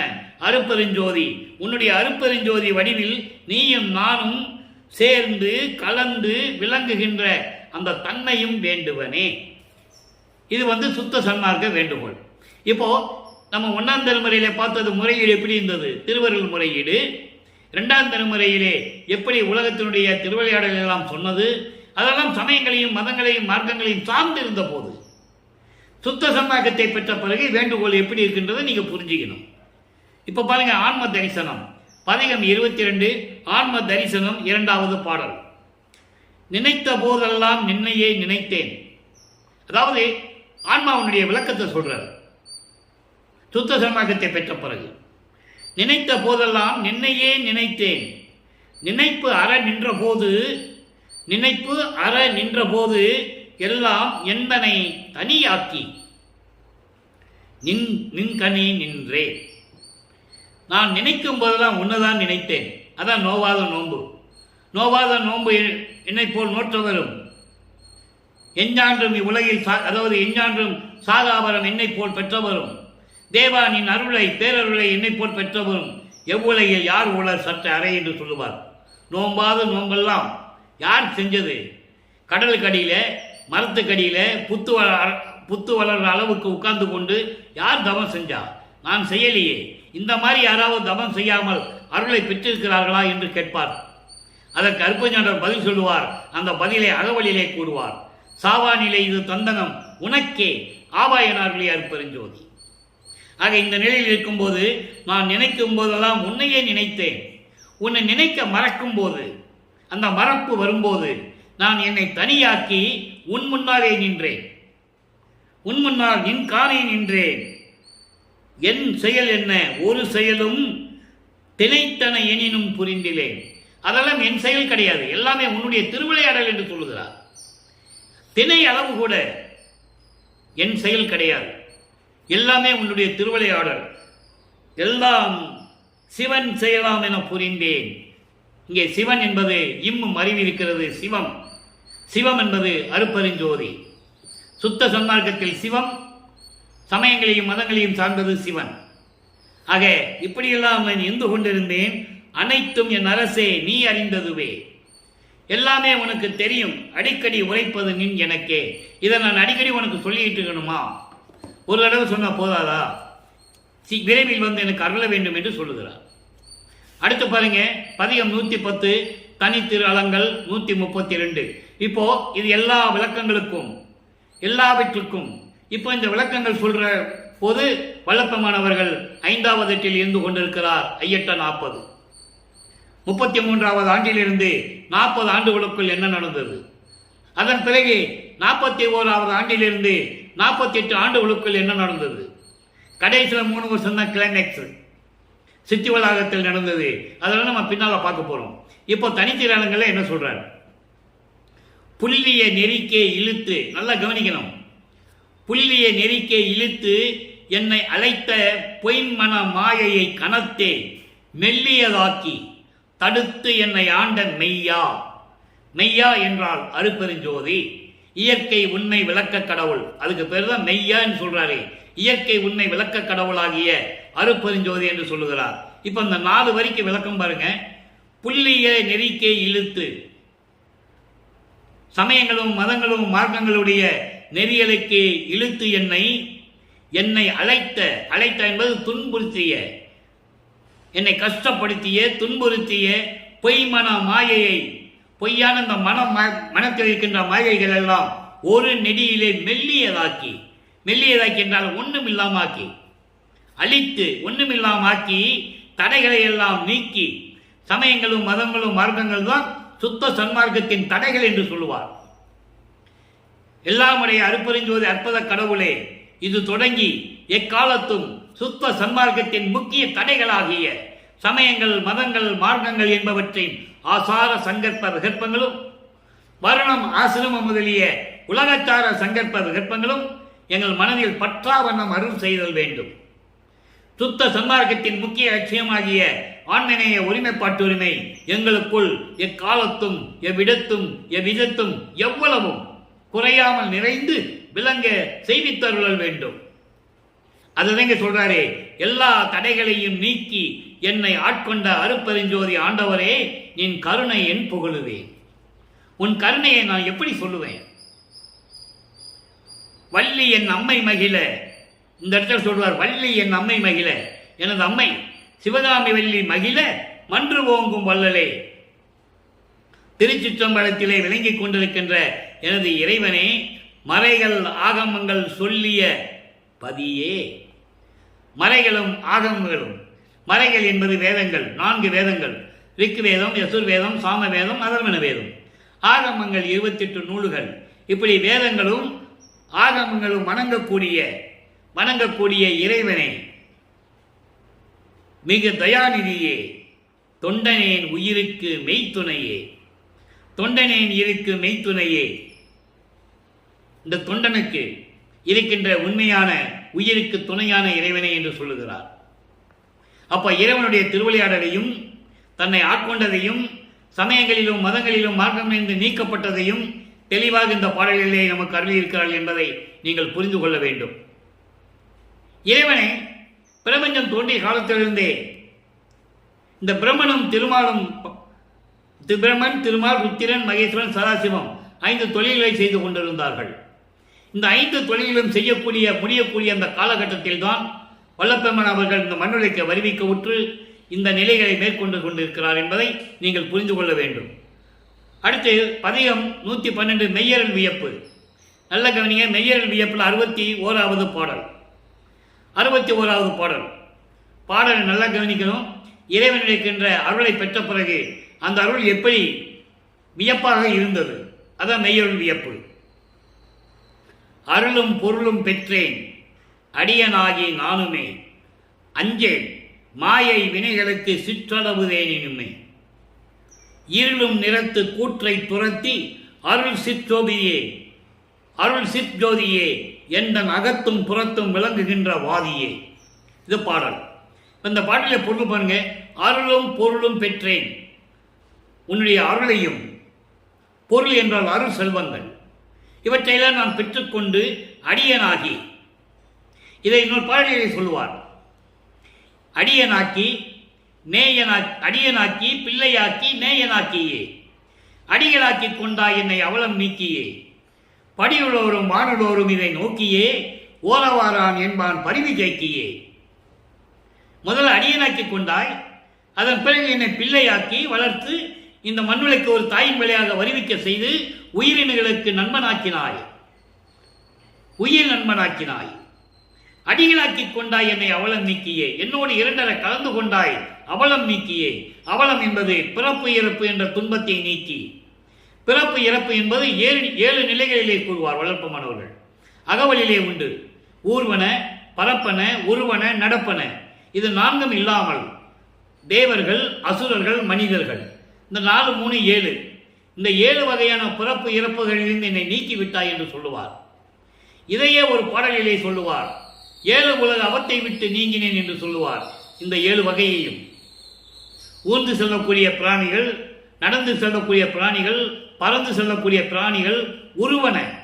அருட்பெருஞ்சோதி. உன்னுடைய அருட்பெருஞ்சோதி வடிவில் நீயும் நானும் சேர்ந்து கலந்து விளங்குகின்ற அந்த தன்மையும் வேண்டுவனே. இது சுத்த சன்மார்க்க வேண்டுகோள். இப்போ நம்ம 1ஆம் திருமுறையிலே பார்த்தது முறையீடு எப்படி இருந்தது? திருவருள் முறையீடு. 2ஆம் திருமுறையிலே எப்படி உலகத்தினுடைய திருவிளையாடல் எல்லாம் சொன்னது, அதெல்லாம் சமயங்களையும் மதங்களையும் மார்க்கங்களையும் சார்ந்து இருந்த போது. சுத்த சன்மார்க்கத்தை பெற்ற பிறகு வேண்டுகோள் எப்படி இருக்கின்றதை நீங்க புரிஞ்சுக்கணும். இப்ப பாருங்க, ஆன்ம தரிசனம் பதிகம் 22, ஆன்ம தரிசனம் 2வது பாடல். நினைத்த போதெல்லாம் நின்னையே நினைத்தேன். அதாவது ஆன்மாவுடைய விளக்கத்தை சொல்றார். சுத்த சன்மார்க்கத்தை பெற்ற பிறகு நினைத்த போதெல்லாம் நின்னையே நினைத்தேன். நினைப்பு அற நின்ற போது எல்லாம் எந்தனை தனியாக்கி நின்கனி நின்றே. நான் நினைக்கும் போதெல்லாம் உன்னதான் நினைத்தேன். அதான் நோவாத நோன்பு என்னை போல் நோற்றவரும் எஞ்ஞான்றும் இவ்வுலகில் அதாவது எஞ்ஞான்றும் சாகாவரம் என்னை போல் பெற்றவரும் தேவானின் பேரருளை என்னை போல் பெற்றவரும் எவ்வுலகில் யார் உலர் சற்று அறை என்று சொல்லுவார். நோம்பாத நோம்பெல்லாம் யார் செஞ்சது? கடலுக்கடியில மரத்துக்கடியில புத்து வளர்ற அளவுக்கு உட்கார்ந்து கொண்டு யார் தவம் செஞ்சா? நான் செய்யலையே. இந்த மாதிரி யாராவது தவம் செய்யாமல் அருளை பெற்றிருக்கிறார்களா என்று கேட்பார். அதற்கு அருட்பெருஞ்சாண்டவர் பதில் சொல்லுவார். அந்த பதிலை அகவலிலே கூறுவார். சாவானிலே இது தந்தனம் உனக்கே ஆவாயனார்களே அருட்பெருஞ்சோதி. ஆக இந்த நிலையில் இருக்கும்போது நான் நினைக்கும் போதெல்லாம் உன்னையே நினைத்தேன். உன்னை நினைக்க மறக்கும் போது, அந்த மறப்பு வரும்போது நான் என்னை தனியாக்கி உன் முன்னாலே நின்றேன். உன் முன்னால் நின் காணே நின்றேன். என் செயல் என்ன? ஒரு செயலும் திணைத்தன எனினும் புரிந்திலேன். அதெல்லாம் என் செயல் கிடையாது, எல்லாமே உன்னுடைய திருவிளையாடல் என்று சொல்லுகிறார். திணை அளவு கூட என் செயல் கிடையாது, எல்லாமே உன்னுடைய திருவிளையாடல். எல்லாம் சிவன் செய்யலாம் என புரிந்தேன். இங்கே சிவன் என்பது இம்மும் அறிவிருக்கிறது. சிவம் என்பது அருட்பெருஞ்சோதி. சுத்த சன்மார்க்கத்தில் சிவம், சமயங்களையும் மதங்களையும் சார்ந்தது சிவன். ஆக இப்படியெல்லாம் நான் எந்து கொண்டிருந்தேன். அனைத்தும் என் அரசே நீ அறிந்ததுவே. எல்லாமே உனக்கு தெரியும், அடிக்கடி உரைப்பது நின் எனக்கே. இதை நான் அடிக்கடி உனக்கு சொல்லிட்டு இருக்கணுமா? ஒரு தடவை சொன்ன போதாதா? விரைவில் எனக்கு அருள வேண்டும் என்று சொல்லுகிறார். அடுத்து பாருங்க, பதிகம் 110, தனித்திரு அலங்கள் 132. இப்போ இது எல்லா விளக்கங்களுக்கும் எல்லாவற்றுக்கும் இப்போ இந்த விளக்கங்கள் சொல்ற போது வல்லப்பமானவர்கள் 5வது எட்டில் இருந்து கொண்டிருக்கிறார். ஐயட்ட 40 33வது ஆண்டிலிருந்து 40 ஆண்டுகளுக்குள் என்ன நடந்தது? அதன் பிறகு 41வது ஆண்டிலிருந்து 48 ஆண்டுகளுக்குள் என்ன நடந்தது? கடைசியில் 3 வருஷம் தான் கிளைமேக்ஸ், சித்தி வளாகத்தில் நடந்தது. அதெல்லாம் நம்ம பின்னால பார்க்க போறோம். இப்போ தனித்திராளங்கள்ல என்ன சொல்றாரு? புள்ளிய நெறிக்கே இழுத்து, நல்லா கவனிக்கணும், புள்ளிய நெறிக்கே இழுத்து என்னை அழைத்த பொய்மன மாயையை கனத்தே மெல்லியதாக்கி தடுத்து என்னை ஆண்ட மெய்யா. மெய்யா என்றால் அருட்பெருஞ்சோதி, இயற்கை உண்மை விளக்க கடவுள். அதுக்கு பேர் தான் மெய்யான்னு சொல்றாரு. இயற்கை உண்மை விளக்க கடவுளாகிய அருட்பெருஞ்சோதி என்று சொல்லுகிறார். இப்ப இந்த 4 வரிக்கு விளக்கம் பாருங்க. புள்ளிய நெறிக்கே இழுத்து, சமயங்களும் மதங்களும் மார்க்கங்களுடைய நெறியலுக்கு இழுத்து என்னை அழைத்த என்பது துன்புறுத்திய, என்னை கஷ்டப்படுத்திய துன்புறுத்திய பொய்மன மாயையை, பொய்யான இந்த மனத்தில் இருக்கின்ற மாயைகள் எல்லாம் ஒரு நெடியிலே மெல்லியதாக்கி என்றால் ஒண்ணுமில்லாமாக்கி, அழித்து ஒண்ணுமில்லாமாக்கி, தடைகளை எல்லாம் நீக்கி, சமயங்களும் மதங்களும் மார்க்கங்கள் தான் சுத்த சன்மார்க்கத்தின் தடைகள் என்று சொல்லுவார். எல்லாமுடைய அருப்பெருஞ்சோதி அற்புத கடவுளே, இது தொடங்கி எக்காலத்தும் சுத்த சன்மார்க்கத்தின் முக்கிய தடைகளாகிய சமயங்கள், மதங்கள், மார்க்கங்கள் என்பவற்றின் ஆசார சங்கற்ப விகற்பங்களும், வருணம், ஆசிரமம் முதலிய உலகச்சார சங்கற்ப விகற்பங்களும் எங்கள் மனதில் பற்றாவண்ணம் அருள் செய்தல் வேண்டும். சுத்த சன்மார்க்கத்தின் முக்கிய லட்சியமாகிய ஆண்மநேய ஒருமைப்பாட்டுரிமை எங்களுக்குள் எக்காலத்தும் எவ்விடத்தும் எவ்விதத்தும் எவ்வளவும் குறையாமல் நிறைந்து விளங்க செய்வித்தருளல் வேண்டும். அதுதாங்க சொல்றாரே, எல்லா தடைகளையும் நீக்கி என்னை ஆட்கொண்ட அருப்பெருஞ்சோதி ஆண்டவரே, நின் கருணை என் புகழுவேன். உன் கருணையை நான் எப்படி சொல்லுவேன்? வள்ளி என் அம்மை மகிழ, இந்த இடத்துல சொல்வார், வள்ளி என் அம்மை மகிழ, எனது அம்மை சிவகாமி வள்ளி மகிழ மன்று ஓங்கும் வள்ளலே. திருச்சிற்றம்பலத்திலே விளங்கிக் கொண்டிருக்கின்ற எனது இறைவனே, மறைகள் ஆகமங்கள் சொல்லிய பதியே. மறைகளும் ஆகமங்களும், மறைகள் என்பது வேதங்கள், 4 வேதங்கள், ரிக் வேதம், யசுர் வேதம், சாம வேதம், அதர்வன வேதம். ஆகமங்கள் 28 நூல்கள். இப்படி வேதங்களும் ஆகமங்களும் வணங்கக்கூடிய இறைவனே, மிக தயாநிதியே, தொண்டனேன் உயிருக்கு மெய்த்துணையே. தொண்டனேன் இருக்கு மெய்த்துணையே. இந்த தொண்டனுக்கு இருக்கின்ற உண்மையான உயிருக்கு துணையான இறைவனை என்று சொல்லுகிறார். அப்ப இறைவனுடைய திருவிளையாடலையும் தன்னை ஆட்கொண்டதையும் சமயங்களிலும் மதங்களிலும் மார்க்கமிருந்து நீக்கப்பட்டதையும் தெளிவாக இந்த பாடலிலே நமக்கு அருளியிருக்கிறார்கள் என்பதை நீங்கள் புரிந்து கொள்ள வேண்டும். இறைவனை பிரபஞ்சம் தோன்றிய காலத்திலிருந்தே இந்த பிரம்மனும் திருமாலும், பிரம்மன், திருமால், ருத்திரன், மகேஸ்வரன், சதாசிவம் 5 தொழில்களை செய்து கொண்டிருந்தார்கள். இந்த 5 தொழில்களும் முடியக்கூடிய அந்த காலகட்டத்தில் தான் வல்லப்பெருமான் அவர்கள் இந்த மண்ணுலைக்கு வருவிக்க உற்று இந்த நிலைகளை மேற்கொண்டு கொண்டிருக்கிறார் என்பதை நீங்கள் புரிந்து கொள்ள வேண்டும். அடுத்து பதிகம் 112 மெய்யரல் வியப்பு. நல்ல கவனிங்க, மெய்யரல் வியப்பில் 61வது பாடல். 61வது பாடல் நல்லா கவனிக்கணும். இறைவன் இருக்கின்ற அருளை பெற்ற பிறகு அந்த அருள் எப்படி வியப்பாக இருந்தது, அதான் மெய்யருள் வியப்பு. அருளும் பொருளும் பெற்றேன் அடியனாகி நானுமே, அஞ்சேன் மாயை வினைகளுக்கு சிற்றளவுதேனினுமே, இருளும் நிறத்து கூற்றை துரத்தி அருள் சிற்றோதியே எந்தன் அகத்தும் புறத்தும் விளங்குகின்ற வாதியே. இது பாடல். இந்த பாடலில் பொருள் பாருங்க, அருளும் பொருளும் பெற்றேன். உன்னுடைய அருளையும், பொருள் என்றால் அருள் செல்வங்கள், இவற்றையெல்லாம் நான் பெற்றுக்கொண்டு அடியனாகி, இதை இன்னொரு பாடலிலே சொல்லுவார், அடியனாக்கி பிள்ளையாக்கி நேயனாக்கியே, அடிகளாக்கி கொண்டாய் என்னை அவலம் நீக்கியே, படியுள்ளோரும் வானுள்ளோரும் இதை நோக்கியே, ஓலவாரான் என்பான் பரிவு கேக்கியே. முதல்ல அடியனாக்கி கொண்டாய், அதன் பிறகு என்னை பிள்ளையாக்கி வளர்த்து இந்த மண்ணுலைக்கு ஒரு தாயின் வழியாக வருவிக்க செய்து உயிரினங்களுக்கு நண்பனாக்கினாய், உயிர் நண்பனாக்கினாய். அடிகளாக்கி கொண்டாய் என்னை அவலம் நீக்கியே, என்னோடு 2 கலந்து கொண்டாய் அவலம் நீக்கியே. அவலம் என்பது பிறப்பு இறப்பு என்ற துன்பத்தை நீக்கி, பிறப்பு இறப்பு என்பது 7 நிலைகளிலே கூறுவார் வளர்ப்பமானவர்கள். அகவலிலே உண்டு ஊர்வன, பரப்பன, உருவன, நடப்பன. இது 4ம் இல்லாமல் தேவர்கள், அசுரர்கள், மனிதர்கள், இந்த 4, 3, 7, இந்த 7 வகையான பிறப்பு இறப்புகளிலிருந்து என்னை நீக்கிவிட்டாய் என்று சொல்லுவார். இதையே ஒரு பாடலிலே சொல்லுவார், 7 உலக அவத்தை விட்டு நீங்கினேன் என்று சொல்லுவார். இந்த 7 வகையையும், ஊர்ந்து செல்லக்கூடிய பிராணிகள், நடந்து செல்லக்கூடிய பிராணிகள், பறந்து செல்லக்கூடிய பிராணிகள்,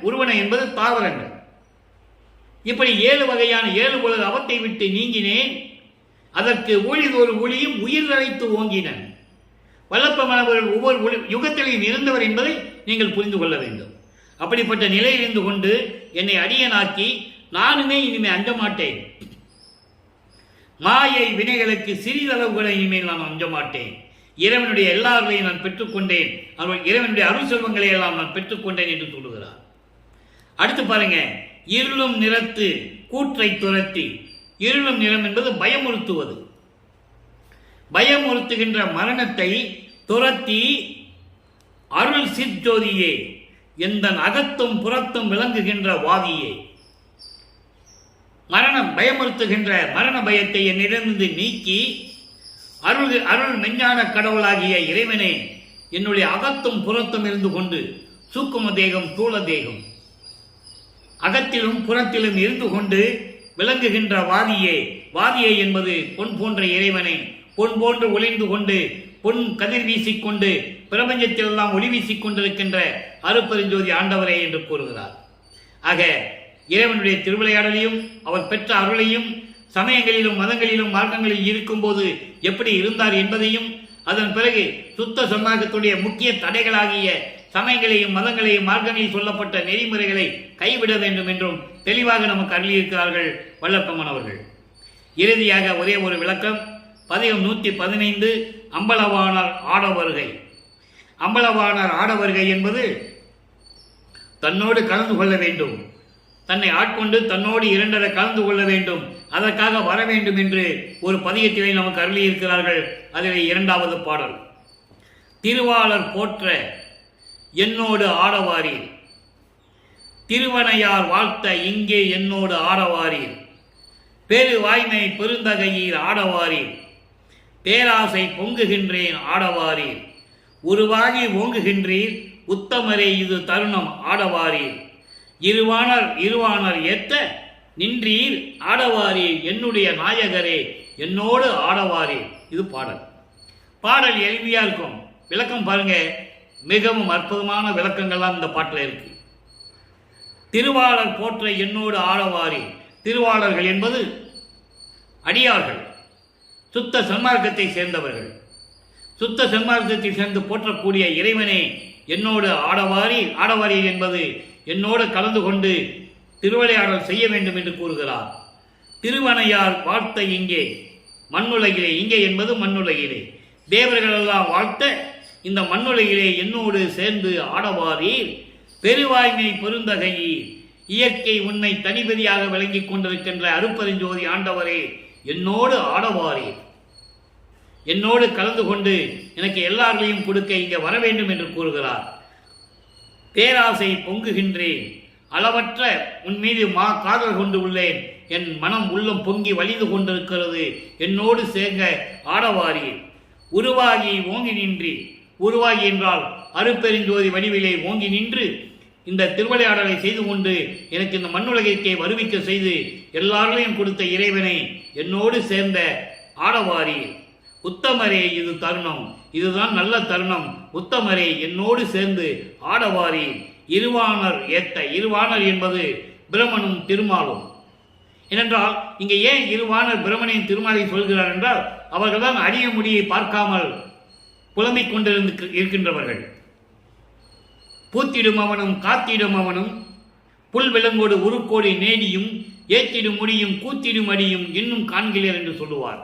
உருவன என்பது தாவரங்கள். இப்படி 7 வகையான 7 உலக அவத்தை விட்டு நீங்கினேன், அதற்கு ஊழிதொரு ஒளியும் உயிர் அழைத்து ஓங்கினன். வல்லப்பமானவர்கள் ஒவ்வொரு யுகத்திலையும் இருந்தவர் என்பதை நீங்கள் புரிந்து கொள்ள வேண்டும். அப்படிப்பட்ட நிலையில் இருந்து கொண்டு என்னை அடியனாக்கி நானுமே இனிமே அஞ்ச மாட்டேன், மாயை வினைகளுக்கு சிறிதளவு கூட இனிமேல் நான் அஞ்ச மாட்டேன். இறைவனுடைய எல்லாரையும் நான் பெற்றுக்கொண்டேன், இறைவனுடைய அருள் செல்வங்களை எல்லாம் நான் பெற்றுக்கொண்டேன் என்று சொல்லுகிறார். அடுத்து பாருங்க, இருளும் நிறத்து கூற்றை துரத்தி. இருளும் நிறம் என்பது பயமுறுத்துவது, பயமுறுத்துகின்ற மரணத்தை துரத்தி அருள் சிற்ஜோதியே, எந்தன் அகத்தும் புறத்தும் விளங்குகின்ற வாதியே, மரணம் பயமுறுத்துகின்ற மரண பயத்தை என்னிடமிருந்து நீக்கி அருள் மெஞ்ஞான கடவுளாகிய இறைவனே, என்னுடைய அகத்தும் புறத்தும் இருந்து கொண்டு சூக்கும தேகம் தூள தேகம் அகத்திலும் புறத்திலும் இருந்து கொண்டு விளங்குகின்ற வாதியே, வாதியே என்பது பொன் போன்ற இறைவனை, பொன் போன்று ஒளிந்து கொண்டு பொன் கதிர் வீசிக்கொண்டு பிரபஞ்சத்திலெல்லாம் ஒளி வீசிக் கொண்டிருக்கின்ற அருட்பெருஞ்சோதி ஆண்டவரே என்று கூறுகிறார். ஆக இறைவனுடைய திருவிளையாடலையும் அவர் பெற்ற அருளையும் சமயங்களிலும் மதங்களிலும் மார்க்கங்களில் இருக்கும்போது எப்படி இருந்தார் என்பதையும், அதன் பிறகு சுத்த சன்மார்க்கத்துடைய முக்கிய தடைகளாகிய சமயங்களையும் மதங்களையும் மார்க்கங்களில் சொல்லப்பட்ட நெறிமுறைகளை கைவிட வேண்டும் என்றும் தெளிவாக நமக்கு அருளியிருக்கிறார்கள் வல்லப்பம்மன் அவர்கள். இறுதியாக ஒரே ஒரு விளக்கம். பதிகம் 115 அம்பலவாணர் ஆடவருகை. அம்பலவாணர் ஆடவருகை என்பது தன்னோடு கலந்து கொள்ள வேண்டும், தன்னை ஆட்கொண்டு தன்னோடு இரண்டரை கலந்து கொள்ள வேண்டும், அதற்காக வர வேண்டும் என்று ஒரு பதிகத்திலே நமக்கு அருளியிருக்கிறார்கள். அதில் இரண்டாவது பாடல். திருவாளர் போற்ற என்னோடு ஆடவாரீர், திருவனையார் வாழ்த்த இங்கே என்னோடு ஆடவாரீர், பெரு வாய்மை பெருந்தகையீர் ஆடவாரீர், பேராசை பொங்குகின்றேன் ஆடவாரீர், உருவாகி ஓங்குகின்றீர் உத்தமரே இது தருணம் ஆடவாரீர், இருவானர் ஏத்த நின்றீர் ஆடவாரீர், என்னுடைய நாயகரே என்னோடு ஆடவாரீர். இது பாடல். பாடல் எளிமையா இருக்கும், விளக்கம் பாருங்க, மிகவும் அற்புதமான விளக்கங்கள்லாம் இந்த பாட்டில் இருக்கு. திருவாளர் போற்ற என்னோடு ஆடவாரீர். திருவாளர்கள் என்பது அடியார்கள், சுத்த சன்மார்க்கத்தை சேர்ந்தவர்கள். சுத்த சன்மார்க்கத்தை சேர்ந்து போற்றக்கூடிய இறைவனே என்னோடு ஆடவாரீர். ஆடவாரீர் என்பது என்னோடு கலந்து கொண்டு திருவிளையாடல் செய்ய வேண்டும் என்று கூறுகிறார். திருவனையார் வாழ்த்த இங்கே மண்ணுலகிலே, இங்கே என்பது மண்ணுலகிலே, தேவர்களெல்லாம் வாழ்த்த இந்த மண்ணுலகிலே என்னோடு சேர்ந்து ஆடவாரீர், பெருவாய்மை பெருந்தகையீர், இயற்கை உண்மை தனிபதியாக விளங்கிக் கொண்டிருக்கின்ற அருட்பெருஞ்சோதி ஆண்டவரே என்னோடு ஆடவாரீர், என்னோடு கலந்து கொண்டு எனக்கு எல்லாரையும் கொடுக்க இங்கே வர வேண்டும் என்று கூறுகிறார். பேராசை பொங்குகின்றேன், அளவற்ற உன் மீது காதல் கொண்டு உள்ளேன், என் மனம் உள்ளம் பொங்கி வலிந்து கொண்டிருக்கிறது, என்னோடு சேர்ந்த ஆடவாரீர். உருவாகி ஓங்கி நின்றி, உருவாகி என்றால் அருட்பெருஞ்சோதி வடிவிலே ஓங்கி நின்று இந்த திருவிளையாடலை செய்து கொண்டு எனக்கு இந்த மண்ணுலகிற்கே வருவிக்க செய்து எல்லாரையும் கொடுத்த இறைவனை என்னோடு சேர்ந்த ஆடவாரீர், உத்தமரே இது தருணம், இதுதான் நல்ல தருணம், உத்தமரே என்னோடு சேர்ந்து ஆடவாரீர். இருவானர் ஏத்த, இருவானர் என்பது பிரமனும் திருமாலும். ஏனென்றால் இங்கே ஏன் இருவானர் பிரமனையும் திருமாலை சொல்கிறார் என்றால், அவர்கள்தான் அடிய முடியை பார்க்காமல் புலம்பிக் கொண்டிருக்கின்றவர்கள். பூத்திடும் அவனும் காத்திடும் அவனும் புல் விலங்கோடு உருக்கோடி நேடியும் ஏற்றிடும் முடியும் கூத்திடும் அடியும் இன்னும் காண்கிறீர் என்று சொல்லுவார்.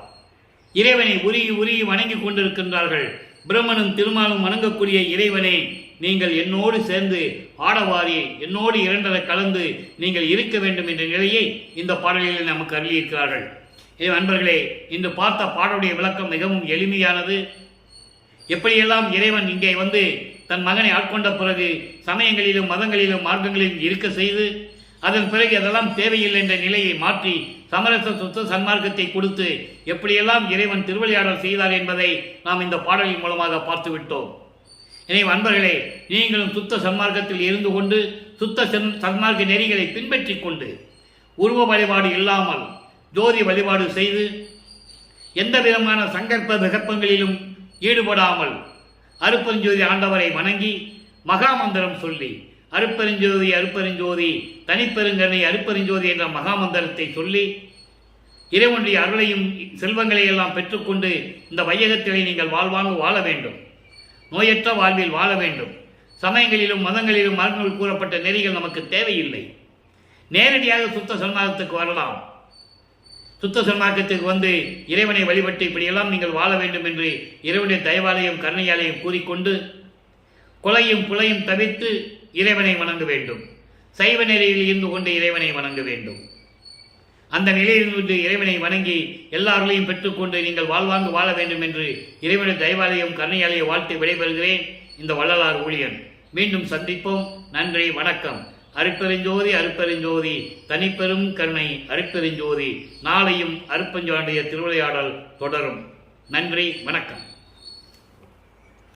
இறைவனை உருகி உருகி வணங்கிக் கொண்டிருக்கின்றார்கள். பிரம்மனும் திருமாலும் வணங்கக்கூடிய இறைவனை நீங்கள் என்னோடு சேர்ந்து ஆடவாரி, என்னோடு இரண்டரை கலந்து நீங்கள் இருக்க வேண்டும் என்ற நிலையை இந்த பாடலில் நமக்கு அருளியிருக்கிறார்கள். அன்பர்களே, இன்று பார்த்த பாடலுடைய விளக்கம் மிகவும் எளிமையானது. எப்படியெல்லாம் இறைவன் இங்கே வந்து தன் மகனை ஆட்கொண்ட பிறகு சமயங்களிலும் மதங்களிலும் மார்க்கங்களிலும் இருக்க செய்து, அதன் பிறகு அதெல்லாம் தேவையில்லை என்ற நிலையை மாற்றி சமரச சுத்த சன்மார்க்கத்தை கொடுத்து எப்படியெல்லாம் இறைவன் திருவிளையாடல் செய்தார் என்பதை நாம் இந்த பாடலின் மூலமாக பார்த்துவிட்டோம். எனவே அன்பர்களே, நீங்களும் சுத்த சன்மார்க்கத்தில் இருந்து கொண்டு சுத்த சன்மார்க்க நெறிகளை பின்பற்றி கொண்டு உருவ வழிபாடு இல்லாமல் ஜோதி வழிபாடு செய்து எந்த விதமான சங்கற்ப விகப்பங்களிலும் ஈடுபடாமல் அருட்பெருஞ்சோதி ஆண்டவரை வணங்கி மகாமந்திரம் சொல்லி அருட்பெருஞ்சோதி அருட்பெருஞ்சோதி தனிப்பெருங்கனை அருட்பெருஞ்சோதி என்ற மகாமந்திரத்தை சொல்லி இறைவனுடைய அருளையும் செல்வங்களை எல்லாம் பெற்றுக்கொண்டு இந்த வையகத்திலே நீங்கள் வாழ்வாங்க வாழ வேண்டும். நோயற்ற வாழ்வில் வாழ வேண்டும். சமயங்களிலும் மதங்களிலும் மார்க்கங்கள் கூறப்பட்ட நெறிகள் நமக்கு தேவையில்லை. நேரடியாக சுத்த சன்மார்க்கத்துக்கு வரலாம். சுத்த சன்மார்க்கத்துக்கு வந்து இறைவனை வழிபட்டு இப்படியெல்லாம் நீங்கள் வாழ வேண்டும் என்று இறைவனுடைய தயவாலயம் கருணையாலயம் கூறிக்கொண்டு கொலையும் புலையும் தவிர்த்து இறைவனை வணங்க வேண்டும். சைவ நிலையில் இருந்து கொண்டு இறைவனை வணங்க வேண்டும். அந்த நிலையில் இருந்து இறைவனை வணங்கி எல்லாரையும் பெற்றுக்கொண்டு நீங்கள் வாழ்வாங்கு வாழ வேண்டும் என்று இறைவனுடைய தயவாலயம் கருணையாலயம் வாழ்த்து விடைபெறுகிறேன். இந்த வள்ளலார் ஊழியன். மீண்டும் சந்திப்போம். நன்றி, வணக்கம். அருட்பெருஞ்சோதி அருட்பெருஞ்சோதி தனிப்பெரும் கருணை அருட்பெருஞ்சோதி. நாளையும் அருட்பெருஞ்சோதியுடைய திருவிளையாடல் தொடரும். நன்றி, வணக்கம்.